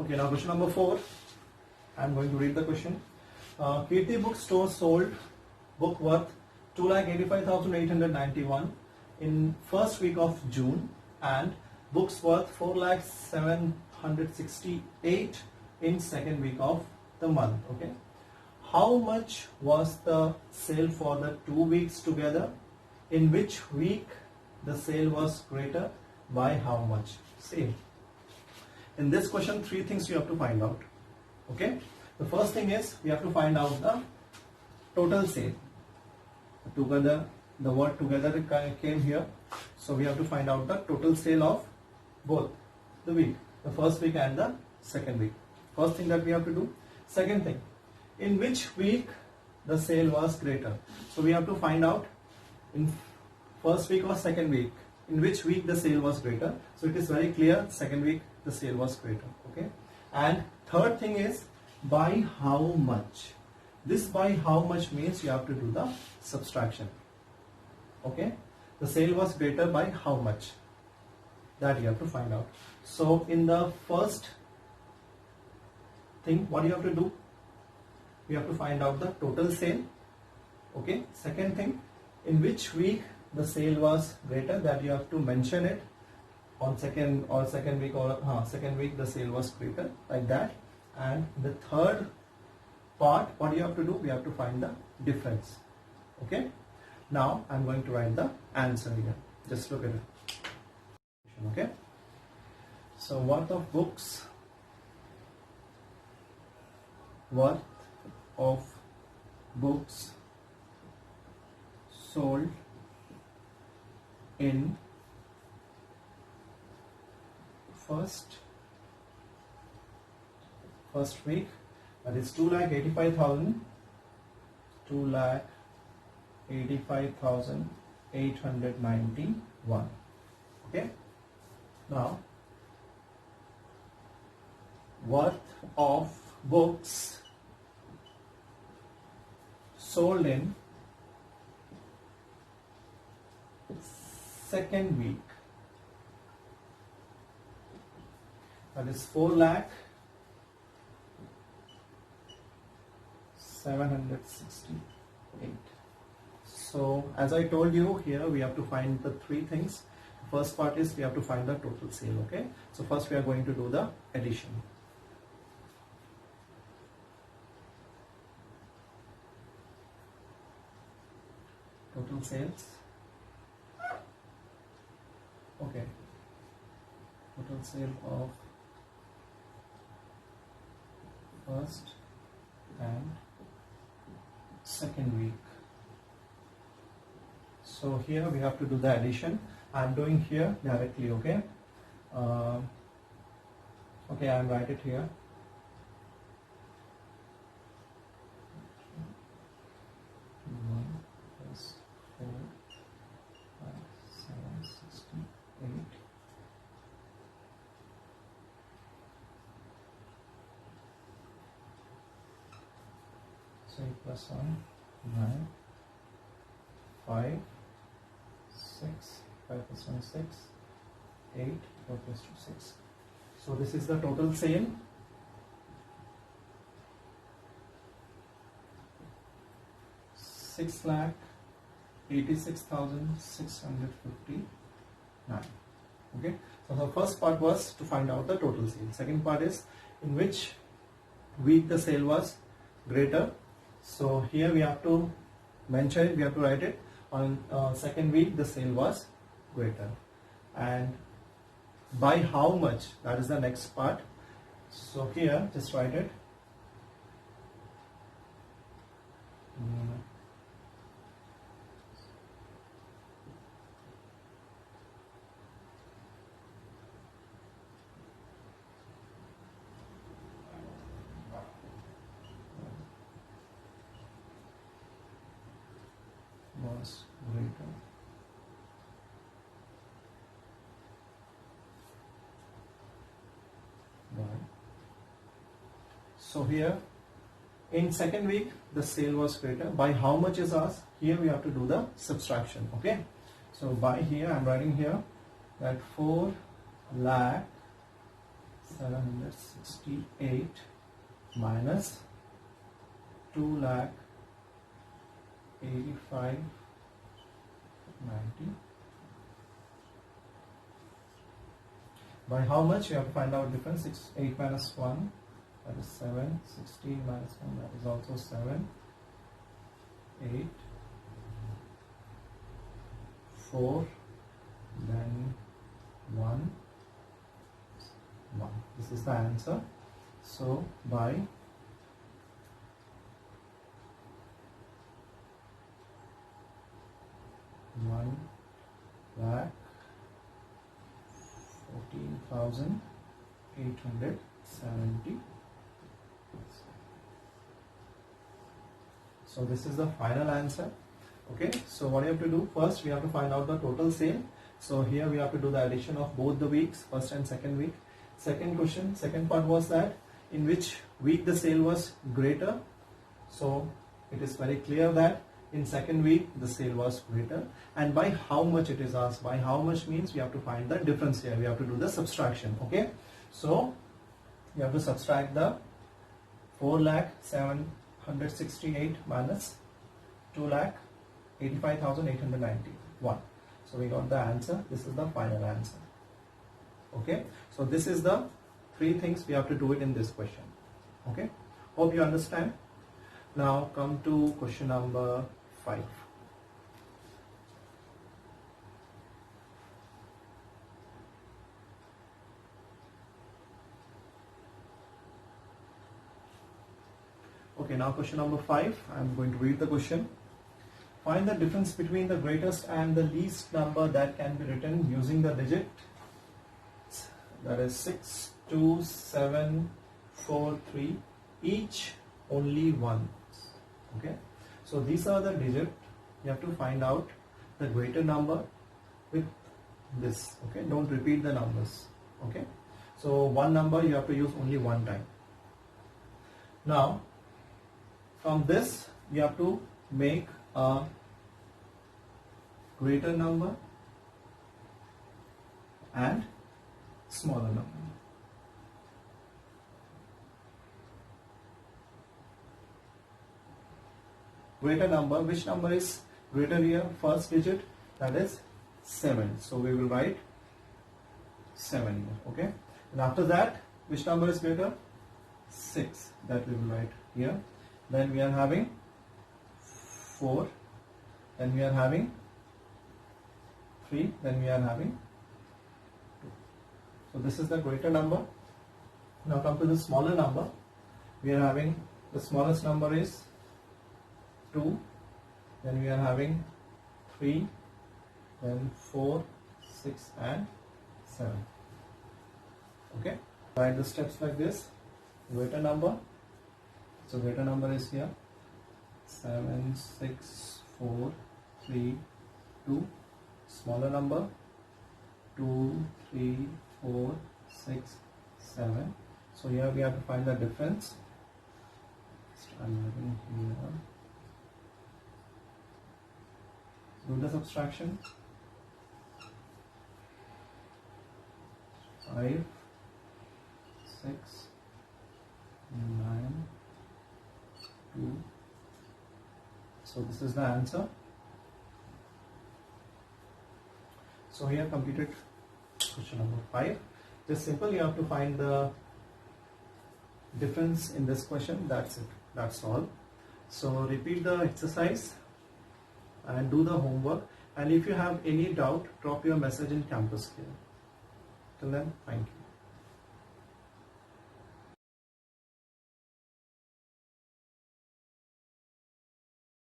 Okay, now question number 4. I'm going to read the question. Kirti Bookstore sold book worth 2,85,891 in first week of June and books worth 4,07,68 in second week of the month. Okay. How much was the sale for the 2 weeks together? In which week the sale was greater? By how much? See, in this question, 3 things you have to find out. Okay. The first thing is we have to find out the total sale. Together, the word together came here. So we have to find out the total sale of both the week, the first week and the second week. First thing that we have to do. Second thing, in which week the sale was greater. So we have to find out in first week or second week, in which week the sale was greater. So it is very clear, second week the sale was greater. Okay. And third thing is by how much. This by how much means you have to do the subtraction. Okay. The sale was greater by how much, that you have to find out. So in the first thing, what you have to do, we have to find out the total sale. Okay. Second thing, in which week the sale was greater, that you have to mention it on second week the sale was greater, like that. And the third part, what you have to do, we have to find the difference. Okay. Now I'm going to write the answer here. Just look at it. Okay. So worth of books sold in first week, that is 2,85,891. Okay. Now worth of books sold in second week, that is 4,07,68. So as I told you, here we have to find the 3 things. The first part is we have to find the total sale. Okay. So first we are going to do the addition. Total sales. Okay. Total sale of first and second week. So here we have to do the addition. I am doing here directly. Okay. Okay, I am write it here. 1 plus 4, 5, 7, 68. So 8 plus 1, 9, 5, 6, 5 plus 1 is 6, 8, 4 plus 2, 6. So this is the total sale. $6,86,659. Okay. So the first part was to find out the total sale. Second part is in which week the sale was greater. So here we have to mention it, we have to write it on second week the sale was greater, and by how much, that is the next part. So here just write it. Was greater by. So here in second week the sale was greater by how much is asked. Here we have to do the subtraction. Okay. So by here I am writing here that 4,07,68 768 minus 2,85,90. By how much? You have to find out difference. 8 minus 1, that is 7. 16 minus 1, that is also 7. 8, 4, then 1, 1. This is the answer. So by 1,14,870. So this is the final answer. Okay, so what you have to do first, we have to find out the total sale. So here we have to do the addition of both the weeks, first and second week. Second question, second part was that in which week the sale was greater. So it is very clear that in second week the sale was greater, and by how much it is asked. By how much means we have to find the difference here. We have to do the subtraction. Okay, so you have to subtract the 4,768 minus 2,85,891. So we got the answer. This is the final answer. Okay, so this is the three things we have to do it in this question. Okay, hope you understand. Now come to question number 5. Okay, now question number 5. I am going to read the question. Find the difference between the greatest and the least number that can be written using the digit, that is 6, 2, 7, 4, 3, each only once. Okay, so these are the digits. You have to find out the greater number with this. Okay, don't repeat the numbers. Okay, so one number you have to use only one time. Now from this you have to make a greater number and smaller number. Greater number, which number is greater here? First digit, that is 7. So we will write 7 here. Okay, and after that, which number is greater? 6. That we will write here. Then we are having 4. Then we are having 3. Then we are having 2. So this is the greater number. Now come to the smaller number. We are having the smallest number is 2, then we are having 3, then 4, 6 and 7. Okay, write the steps like this. Greater number, so greater number is here 7, 6, 4, 3, 2. Smaller number 2, 3, 4, 6, 7. So here we have to find the difference. I'm writing here. Do the subtraction. 5, 6, 9, 2. So this is the answer. So here completed question number 5. Just simple, you have to find the difference in this question. That's it. That's all. So repeat the exercise and do the homework, and if you have any doubt, drop your message in Campus Care. Till then, thank you.